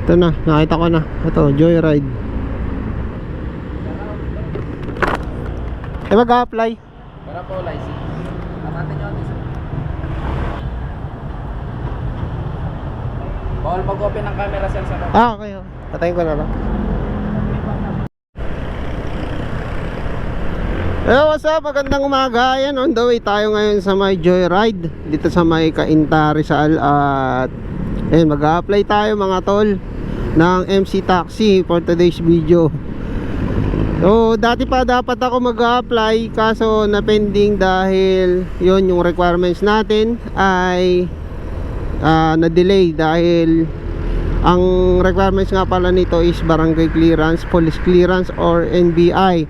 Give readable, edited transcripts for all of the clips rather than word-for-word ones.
Ito na, nakita ko na. Ito, Joyride. Mag-a-apply. Para po, license. Tamatin nyo ang isa. Bawal mag-open ng camera, sir, sa loob. Okay. Patayin ko na lang. Hey, what's up? Magandang umaga. Ayan, on the way tayo ngayon sa may Joyride dito sa may Cainta, Rizal. At ayun, mag-a-apply tayo mga tol ng MC Taxi for today's video. So dati pa dapat ako mag-a-apply, kaso na-pending dahil yon yung requirements natin ay na-delay dahil ang requirements nga pala nito is barangay clearance, police clearance or NBI.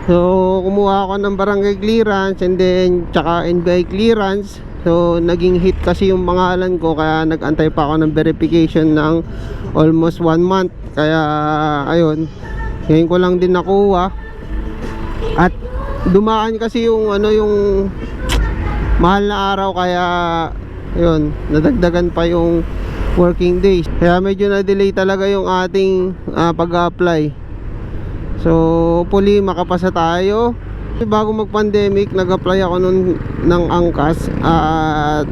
So kumuha ako ng barangay clearance and then tsaka NBI clearance. So naging hit kasi yung pangalan ko, kaya nag-antay pa ako ng verification ng almost 1 month. Kaya ayun, ngayon ko lang din nakuha. At dumaan kasi yung yung mahal na araw, kaya ayun, nadagdagan pa yung working days. Kaya medyo na-delay talaga yung ating pag-apply. So hopefully makapasa tayo. Bago mag-pandemic, nag-apply ako nun ng angkas. At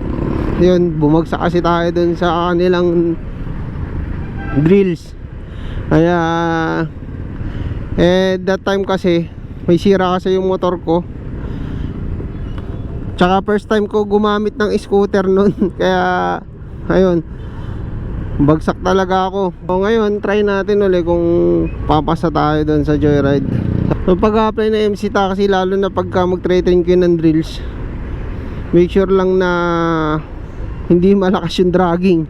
yun, bumagsak kasi tayo dun sa kanilang drills. Kaya that time kasi may sira kasi yung motor ko. Tsaka first time ko gumamit ng scooter nun. Kaya ayun, bagsak talaga ako. So ngayon, try natin ulit kung papasa tayo dun sa Joyride. So pag-apply na MC Taxi, lalo na pagka mag-training kayo ng drills, make sure lang na hindi malakas yung dragging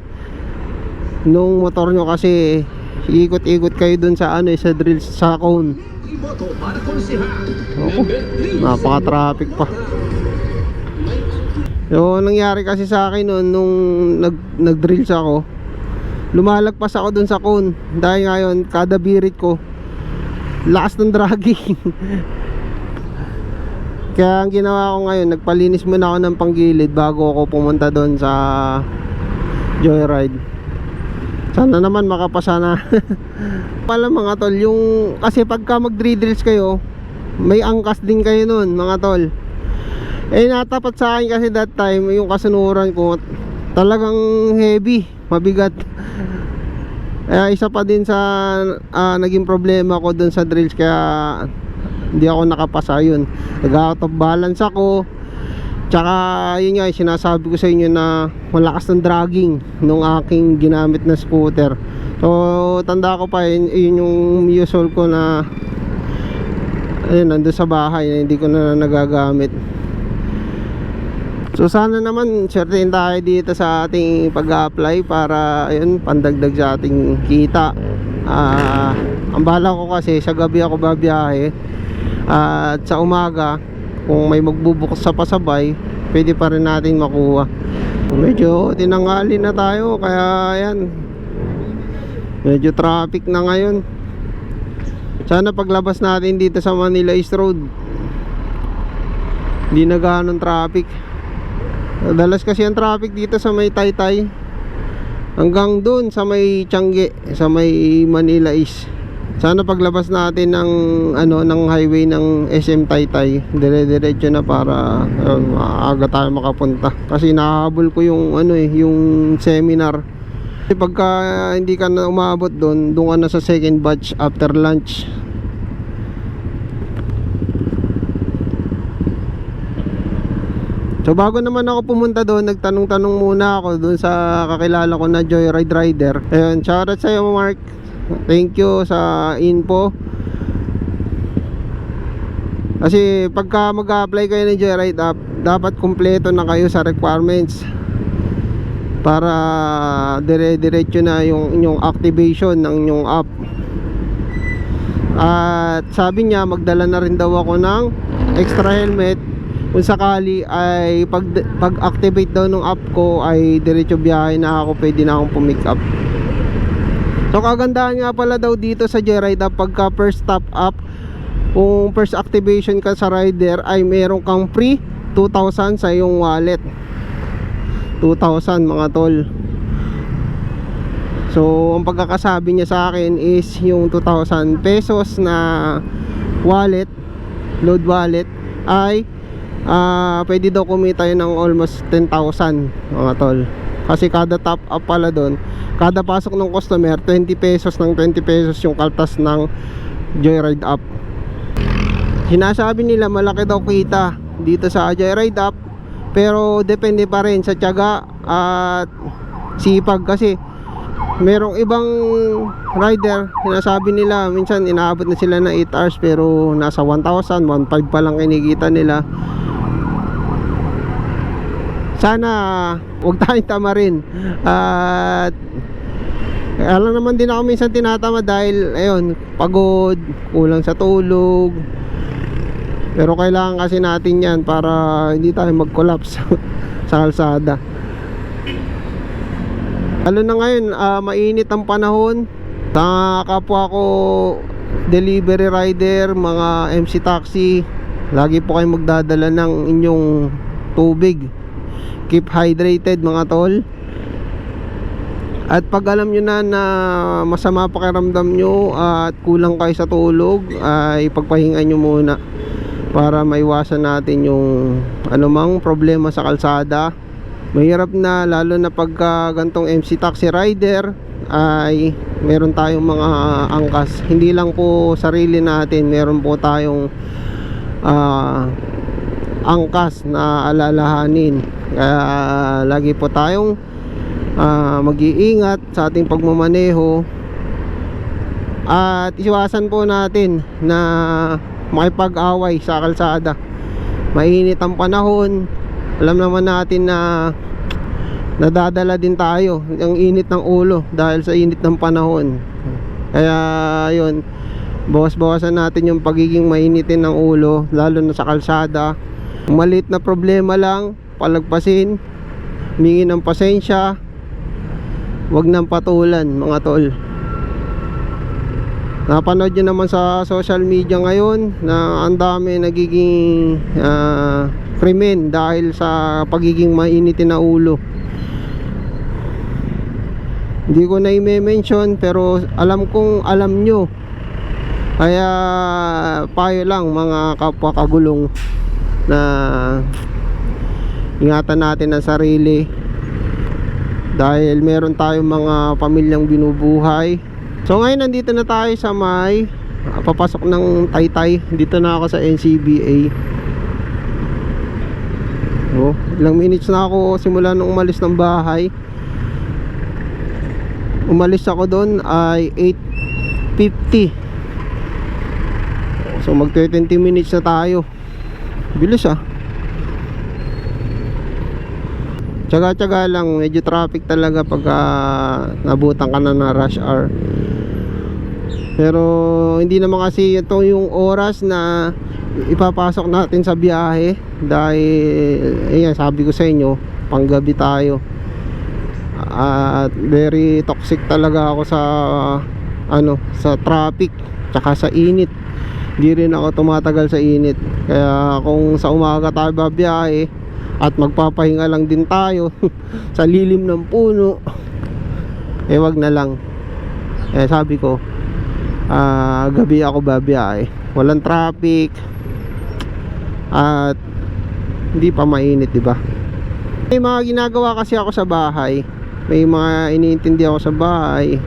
nung motor nyo, kasi ikot-ikot kayo dun sa sa drills, sa cone. Napaka-traffic pa. So nangyari kasi sa akin nun, nung nag-drills ako, lumalagpas ako dun sa cone. Dahil ngayon, kada birit ko, lakas ng dragging. Kaya ang ginawa ko ngayon, nagpalinis muna ako ng panggilid bago ako pumunta doon sa Joyride. Sana naman makapasa na. Pala mga tol, yung kasi pagka mag-drills kayo, may angkas din kayo nun mga tol. Natapat sa akin kasi that time yung kasunuran ko talagang heavy, mabigat. Isa pa din sa naging problema ko dun sa drills, kaya hindi ako nakapasa. Yun, nag-out of balance ako. Tsaka yun nga, sinasabi ko sa inyo na malakas ng dragging nung aking ginamit na scooter. So tanda ko pa, yun yung usual ko na ayun, nandun sa bahay na hindi ko na nagagamit. So sana naman certain tayo dito sa ating pag-apply para ayun, pandagdag sa ating kita. Ang bala ko kasi sa gabi ako babiyahe, at sa umaga kung may magbubukas sa pasabay, pwede pa rin natin makuha. Medyo tinanghali na tayo, kaya ayan, medyo traffic na ngayon. Sana paglabas natin dito sa Manila East Road, hindi na ganun traffic. Dalas kasi ang traffic dito sa may Taytay hanggang dun sa may Tiangge, sa may Manila East. Sana paglabas natin ng ng highway ng SM Taytay, dire-diretso na para maaga tayo makapunta. Kasi nahabol ko yung yung seminar. Pagka hindi ka na umabot doon ka na sa second batch after lunch. So bago naman ako pumunta doon, nagtanong-tanong muna ako doon sa kakilala ko na Joyride rider. Ayun, shoutout sa iyo Mark. Thank you sa info. Kasi pagka mag-apply kayo ng Joyride app, dapat kumpleto na kayo sa requirements para dire-diretso na yung inyong activation ng inyong app. At sabi niya, magdala na rin daw ako ng extra helmet kung sakali ay pag-activate daw ng app ko ay diretso biyahe na ako, pwede na akong pumick up. So kagandahan nga pala daw dito sa Joyride app, pagka first stop up, kung first activation ka sa rider, ay meron kang free 2,000 sa iyong wallet. 2,000 mga tol. So ang pagkakasabi niya sa akin is yung 2,000 pesos na wallet, load wallet, ay pwede daw kumita yun ng almost 10,000 mga tol. Kasi kada top up pala doon, kada pasok ng customer 20 pesos ng 20 pesos yung kaltas ng Joyride app. Sinasabi nila malaki daw kita dito sa Joyride app, pero depende pa rin sa tiyaga at sipag. Kasi merong ibang rider, sinasabi nila minsan inaabot na sila ng 8 hours pero nasa 1,000, 1,500 pa lang kinikita nila. Sana huwag tayong tamarin. At alam naman din ako minsan tinatama dahil ayun, pagod, kulang sa tulog. Pero kailangan kasi natin yan para hindi tayo mag-collapse sa kalsada. Lalo na ngayon, mainit ang panahon. Sa kapwa ko delivery rider, mga MC taxi, lagi po kayo magdadala ng inyong tubig. Keep hydrated mga tol. At pag alam nyo na masama pakiramdam nyo at kulang kayo sa tulog, ay pagpahinga nyo muna para maiwasan natin yung anumang problema sa kalsada. Mahirap na, lalo na pagka gantong MC taxi rider ay meron tayong mga angkas. Hindi lang po sarili natin, meron po tayong angkas na alalahanin. Kaya lagi po tayong mag-iingat sa ating pagmamaneho. At iwasan po natin na makipag-away sa kalsada. Mainit ang panahon. Alam naman natin na nadadala din tayo ng init ng ulo dahil sa init ng panahon. Kaya yun, bawas-bawasan natin yung pagiging mainitin ng ulo, lalo na sa kalsada. Maliit na problema lang, palagpasin, humingi ng pasensya, wag nang patulan mga tol. Napanood nyo naman sa social media ngayon na ang dami nagiging krimen dahil sa pagiging mainitin na ulo. Hindi ko na i-mention pero alam kong alam nyo. Kaya payo lang mga kapwa kagulong na ingatan natin ang sarili dahil meron tayong mga pamilyang binubuhay. So ngayon nandito na tayo sa may papasok ng Taytay. Dito na ako sa NCBA. Ilang minutes na ako simula nung umalis ng bahay. Umalis ako doon ay 8:50. So mag 20 minutes na tayo. Bilis Tsaga-tsaga lang, medyo traffic talaga pagka nabutan ka na ng rush hour. Pero hindi naman kasi ito yung oras na ipapasok natin sa biyahe dahil ayan, sabi ko sa inyo, panggabi tayo. At very toxic talaga ako sa sa traffic tsaka sa init. Hindi rin ako tumatagal sa init. Kaya kung sa umaga tayo babiyahe at magpapahinga lang din tayo sa lilim ng puno, wag na lang. Sabi ko, gabi ako babiyahe, walang traffic at hindi pa mainit, diba? May mga ginagawa kasi ako sa bahay, may mga iniintindi ako sa bahay.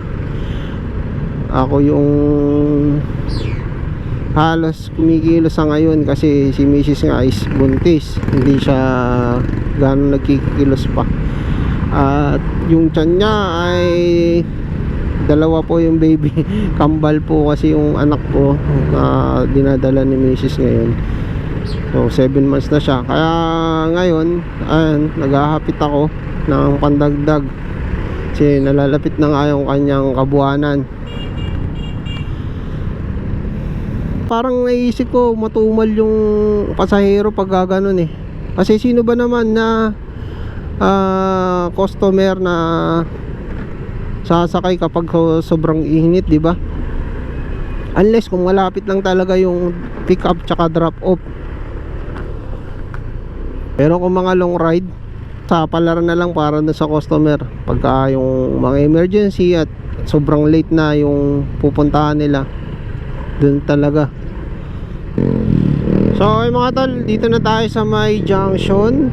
Ako yung halos kumikilos sa ngayon kasi si Mrs. nga is buntis, hindi siya gano'n nagkikilos pa. At yung tiyan niya ay dalawa po yung baby. Kambal po kasi yung anak ko na dinadala ni Mrs. ngayon. So 7 months na siya. Kaya ngayon naghahapit ako ng pandagdag kasi nalalapit na nga yung kanyang kabuwanan. Parang naisip ko matumal yung pasahero pag gano'n kasi sino ba naman na customer na sasakay kapag sobrang init, di ba? Unless kung malapit lang talaga yung pick up tsaka drop off. Pero kung mga long ride, Sa palaran na lang para na sa customer pagka yung mga emergency at sobrang late na yung pupuntahan nila, dun talaga. So okay mga tol, dito na tayo sa may junction.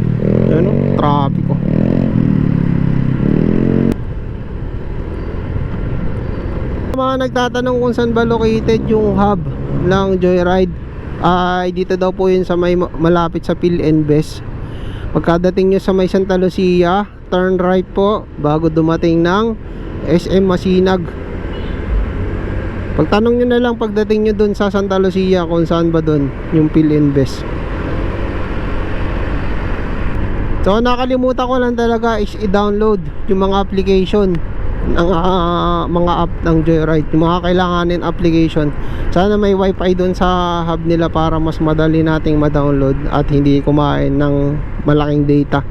Ano, trapiko. Mga nagtatanong kung saan ba located yung hub ng Joyride, ay dito daw po yun sa may malapit sa PhilInvest. Pagkadating nyo sa may Santa Lucia, turn right po bago dumating ng SM Masinag. Pagtanong nyo na lang pagdating nyo dun sa Santa Lucia kung saan ba dun yung PhilInvest. So nakalimutan ko lang talaga is i-download yung mga application ng mga app ng Joyride, yung mga kailanganin application. Sana may wifi dun sa hub nila para mas madali nating ma-download at hindi kumain ng malaking data.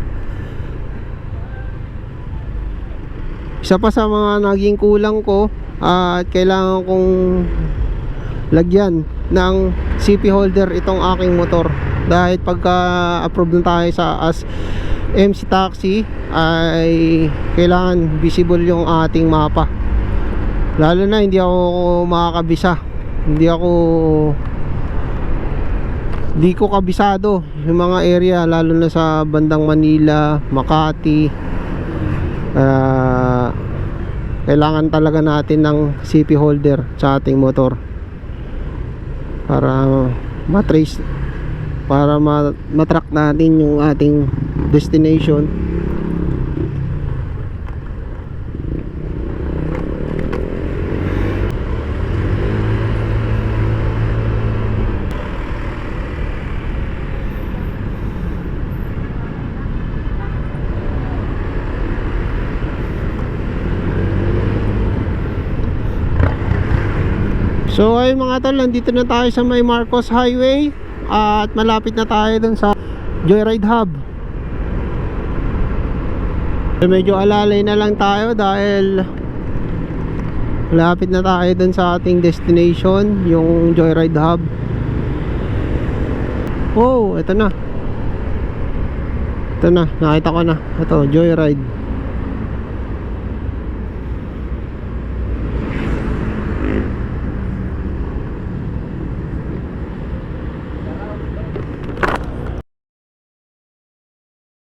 Isa pa sa mga naging kulang ko at kailangan kong lagyan ng CP holder itong aking motor, dahil pagka approve na tayo sa as MC Taxi ay kailangan visible yung ating mapa. Lalo na hindi ako makakabisa, hindi ko kabisado yung mga area, lalo na sa bandang Manila, Makati. Kailangan talaga natin ng CP holder sa ating motor para matrace, para matrack natin yung ating destination. So ayun mga tol, nandito na tayo sa may Marcos Highway at malapit na tayo dun sa Joyride Hub. So, medyo alalay na lang tayo dahil malapit na tayo dun sa ating destination, yung Joyride Hub. Oh, ito na. Ito na, nakita ko na. Ito, Joyride.